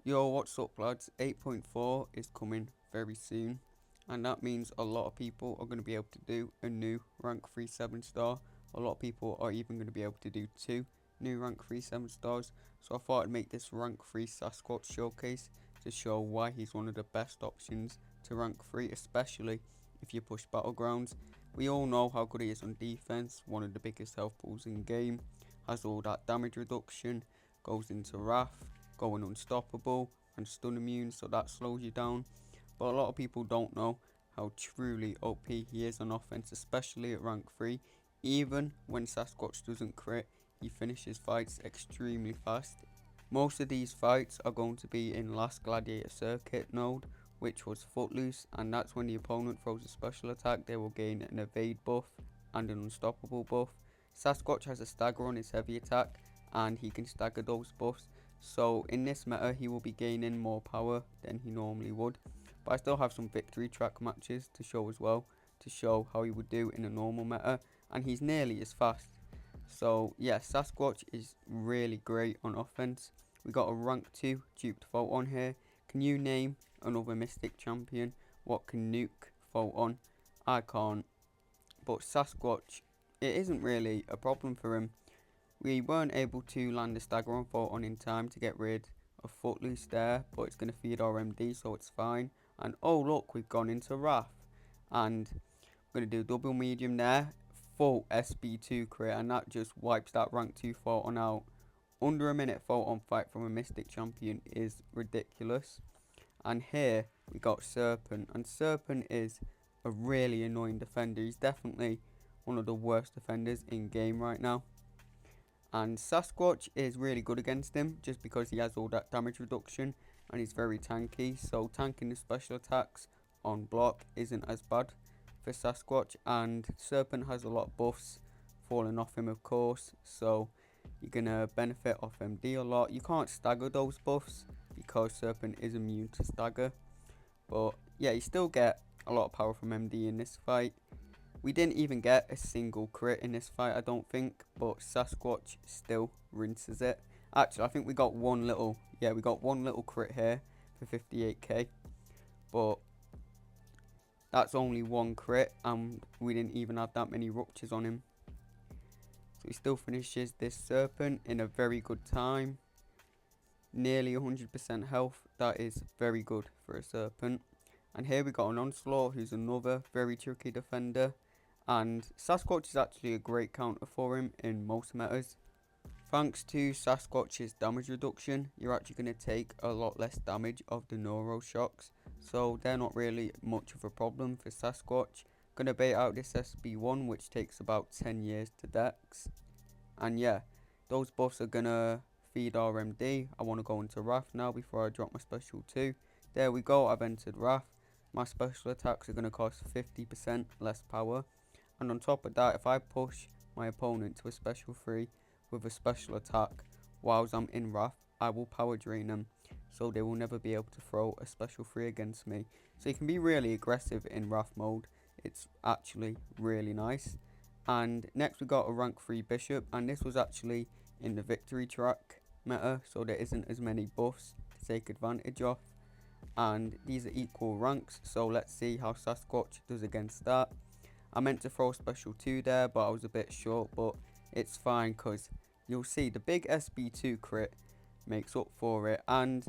Yo, what's up, lads? 8.4 is coming very soon, and that means a lot of people are going to be able to do a new rank 3 7 star. A lot of people are even going to be able to do two new rank 3 7 stars. So I thought I'd make this rank 3 Sasquatch showcase to show why he's one of the best options to rank 3, especially if you push battlegrounds. We all know how good he is on defense, one of the biggest health pools in game, has all that damage reduction, goes into Wrath, going unstoppable and stun immune, so that slows you down. But a lot of people don't know how truly OP he is on offense, especially at rank 3. Even when Sasquatch doesn't crit, he finishes fights extremely fast. Most of these fights are going to be in last gladiator circuit node, which was Footloose, and that's when the opponent throws a special attack. They will gain an evade buff and an unstoppable buff. Sasquatch has a stagger on his heavy attack, and he can stagger those buffs. So in this meta, he will be gaining more power than he normally would. But I still have some victory track matches to show as well, to show how he would do in a normal meta. And he's nearly as fast. So yeah, Sasquatch is really great on offense. We got a rank 2 duped Photon here. Can you name another Mystic champion? What can nuke Photon? I can't. But Sasquatch, it isn't really a problem for him. We weren't able to land a stagger on Photon in time to get rid of Footloose there, but it's going to feed our MD, so it's fine. And oh look, we've gone into Wrath. And we're going to do double medium there, full SB2 crit, and that just wipes that rank 2 Photon out. Under a minute Photon fight from a Mystic champion is ridiculous. And here we got Serpent, and Serpent is a really annoying defender. He's definitely one of the worst defenders in game right now. And Sasquatch is really good against him just because he has all that damage reduction and he's very tanky. So tanking the special attacks on block isn't as bad for Sasquatch. And Serpent has a lot of buffs falling off him, of course. So you're going to benefit off MD a lot. You can't stagger those buffs because Serpent is immune to stagger. But yeah, you still get a lot of power from MD in this fight. We didn't even get a single crit in this fight, I don't think, but Sasquatch still rinses it. Actually, I think we got one little crit here for 58k, but that's only one crit, and we didn't even have that many ruptures on him. So he still finishes this Serpent in a very good time. Nearly 100% health, that is very good for a Serpent. And here we got an Onslaught, who's another very tricky defender. And Sasquatch is actually a great counter for him in most metas. Thanks to Sasquatch's damage reduction, you're actually going to take a lot less damage of the Neuro Shocks. So they're not really much of a problem for Sasquatch. Gonna bait out this SB1, which takes about 10 years to dex. And yeah, those buffs are gonna feed our MD. I want to go into Wrath now before I drop my special 2. There we go, I've entered Wrath. My special attacks are going to cost 50% less power. And on top of that, if I push my opponent to a special 3 with a special attack whilst I'm in Wrath, I will power drain them. So they will never be able to throw a special 3 against me. So you can be really aggressive in Wrath mode. It's actually really nice. And next we got a rank 3 Bishop. And this was actually in the victory track meta. So there isn't as many buffs to take advantage of. And these are equal ranks. So let's see how Sasquatch does against that. I meant to throw special 2 there, but I was a bit short, but it's fine because you'll see the big SB2 crit makes up for it. And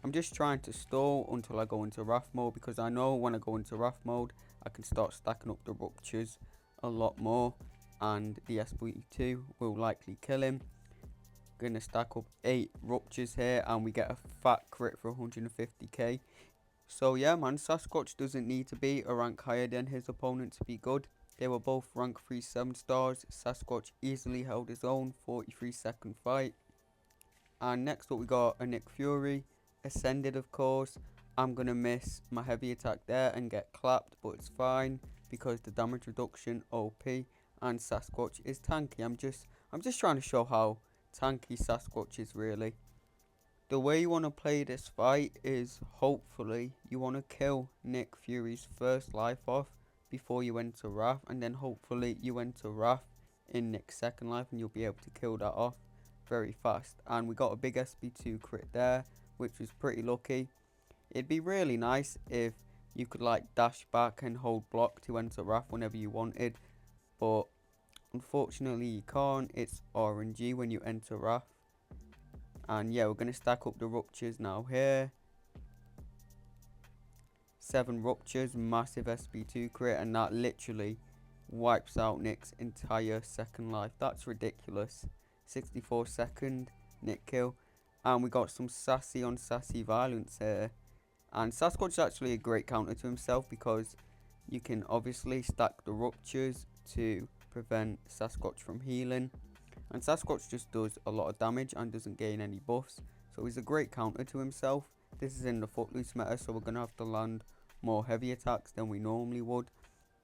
I'm just trying to stall until I go into Wrath mode, because I know when I go into Wrath mode, I can start stacking up the ruptures a lot more, and the SB2 will likely kill him. Gonna stack up 8 ruptures here, and we get a fat crit for 150k. So yeah man, Sasquatch doesn't need to be a rank higher than his opponent to be good. They were both rank 3 7 stars. Sasquatch easily held his own 43-second fight. And next up we got a Nick Fury, ascended of course. I'm gonna miss my heavy attack there and get clapped, but it's fine because the damage reduction OP, and Sasquatch is tanky. I'm just trying to show how tanky Sasquatch is really. The way you want to play this fight is hopefully you want to kill Nick Fury's first life off before you enter Wrath, and then hopefully you enter Wrath in Nick's second life and you'll be able to kill that off very fast. And we got a big SB2 crit there, which was pretty lucky. It'd be really nice if you could like dash back and hold block to enter Wrath whenever you wanted, but unfortunately you can't. It's RNG when you enter Wrath. And yeah, we're going to stack up the ruptures now here. 7 ruptures, massive SB2 crit, and that literally wipes out Nick's entire second life. That's ridiculous. 64-second Nick kill. And we got some Sassy on Sassy violence here. And Sasquatch is actually a great counter to himself because you can obviously stack the ruptures to prevent Sasquatch from healing. And Sasquatch just does a lot of damage and doesn't gain any buffs. So he's a great counter to himself. This is in the Footloose meta, so we're going to have to land more heavy attacks than we normally would.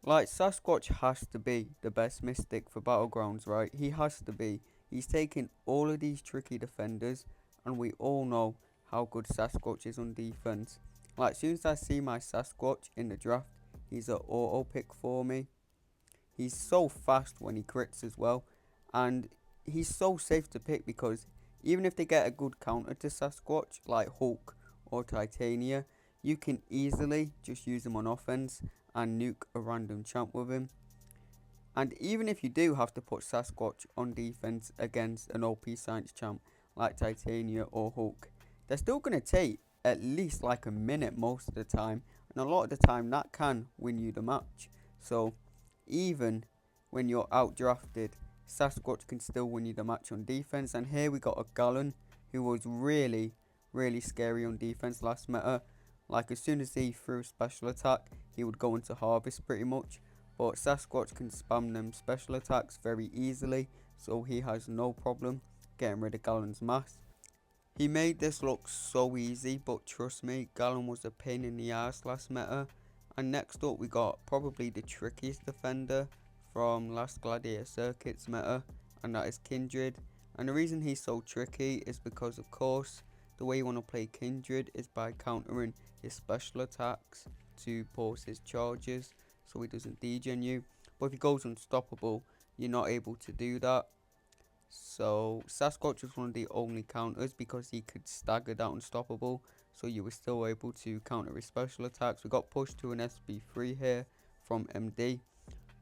Like, Sasquatch has to be the best Mystic for Battlegrounds, right? He has to be. He's taking all of these tricky defenders, and we all know how good Sasquatch is on defense. Like, as soon as I see my Sasquatch in the draft, he's an auto pick for me. He's so fast when he crits as well, and he's so safe to pick because even if they get a good counter to Sasquatch, like Hulk or Titania, you can easily just use him on offense and nuke a random champ with him. And even if you do have to put Sasquatch on defense against an OP science champ like Titania or Hulk, they're still going to take at least like a minute most of the time, and a lot of the time that can win you the match. So even when you're outdrafted, Sasquatch can still win you the match on defense. And here we got a Gallon who was really scary on defense last meta. Like, as soon as he threw a special attack, he would go into harvest pretty much. But Sasquatch can spam them special attacks very easily, so he has no problem getting rid of Gallon's mass. He made this look so easy, but trust me, Gallon was a pain in the ass last meta. And next up we got probably the trickiest defender from last Gladiator Circuits meta, and that is Kindred. And the reason he's so tricky is because, of course, the way you want to play Kindred is by countering his special attacks to pause his charges so he doesn't degen you. But if he goes unstoppable, you're not able to do that. So Sasquatch was one of the only counters because he could stagger that unstoppable, so you were still able to counter his special attacks. We got pushed to an SB3 here from MD,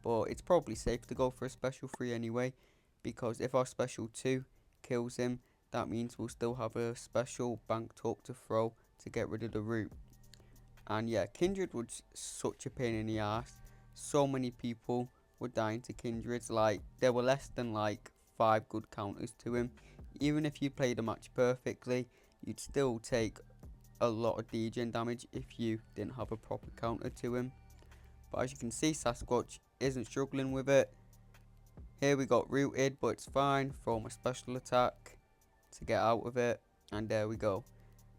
but it's probably safe to go for a special 3 anyway, because if our special 2 kills him, that means we'll still have a special banked up to throw to get rid of the root. And yeah, Kindred was such a pain in the ass. So many people were dying to Kindreds. Like, there were less than like 5 good counters to him. Even if you played the match perfectly, you'd still take a lot of degen damage if you didn't have a proper counter to him. But as you can see, Sasquatch isn't struggling with it. Here we got rooted, but it's fine. Throw my special attack to get out of it, and there we go.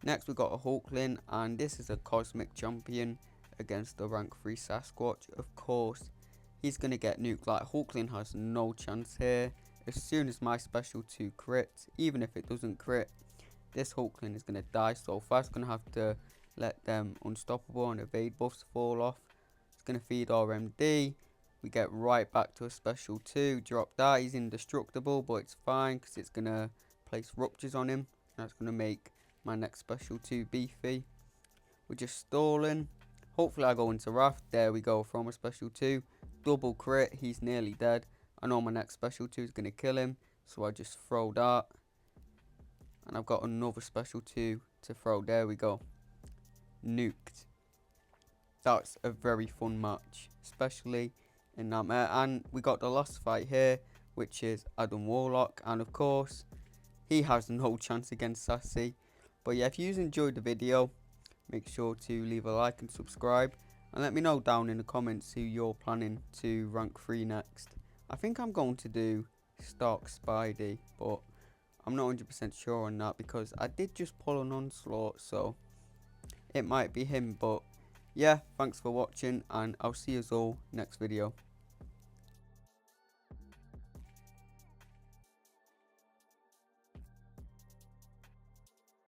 Next we got a Hulkling, and this is a cosmic champion against the rank 3 Sasquatch. Of course, he's going to get nuked. Like, Hulkling has no chance here. As soon as my special 2 crits, even if it doesn't crit, this Hulkling is going to die so fast. Going to have to let them unstoppable and evade buffs fall off. It's going to feed RMD. We get right back to a special 2. Drop that. He's indestructible, but it's fine because it's going to place ruptures on him. That's going to make my next special 2 beefy. We're just stalling. Hopefully I go into Wrath. There we go. From a special 2. Double crit. He's nearly dead. I know my next special 2 is going to kill him, so I just throw that. And I've got another special 2 to throw. There we go. Nuked. That's a very fun match, especially in that meta. And we got the last fight here, which is Adam Warlock. And of course, he has no chance against Sassy. But yeah, if you enjoyed the video, make sure to leave a like and subscribe. And let me know down in the comments who you're planning to rank 3 next. I think I'm going to do Stark Spidey, but I'm not 100% sure on that because I did just pull an Onslaught, so it might be him. But yeah, thanks for watching, and I'll see you all next video.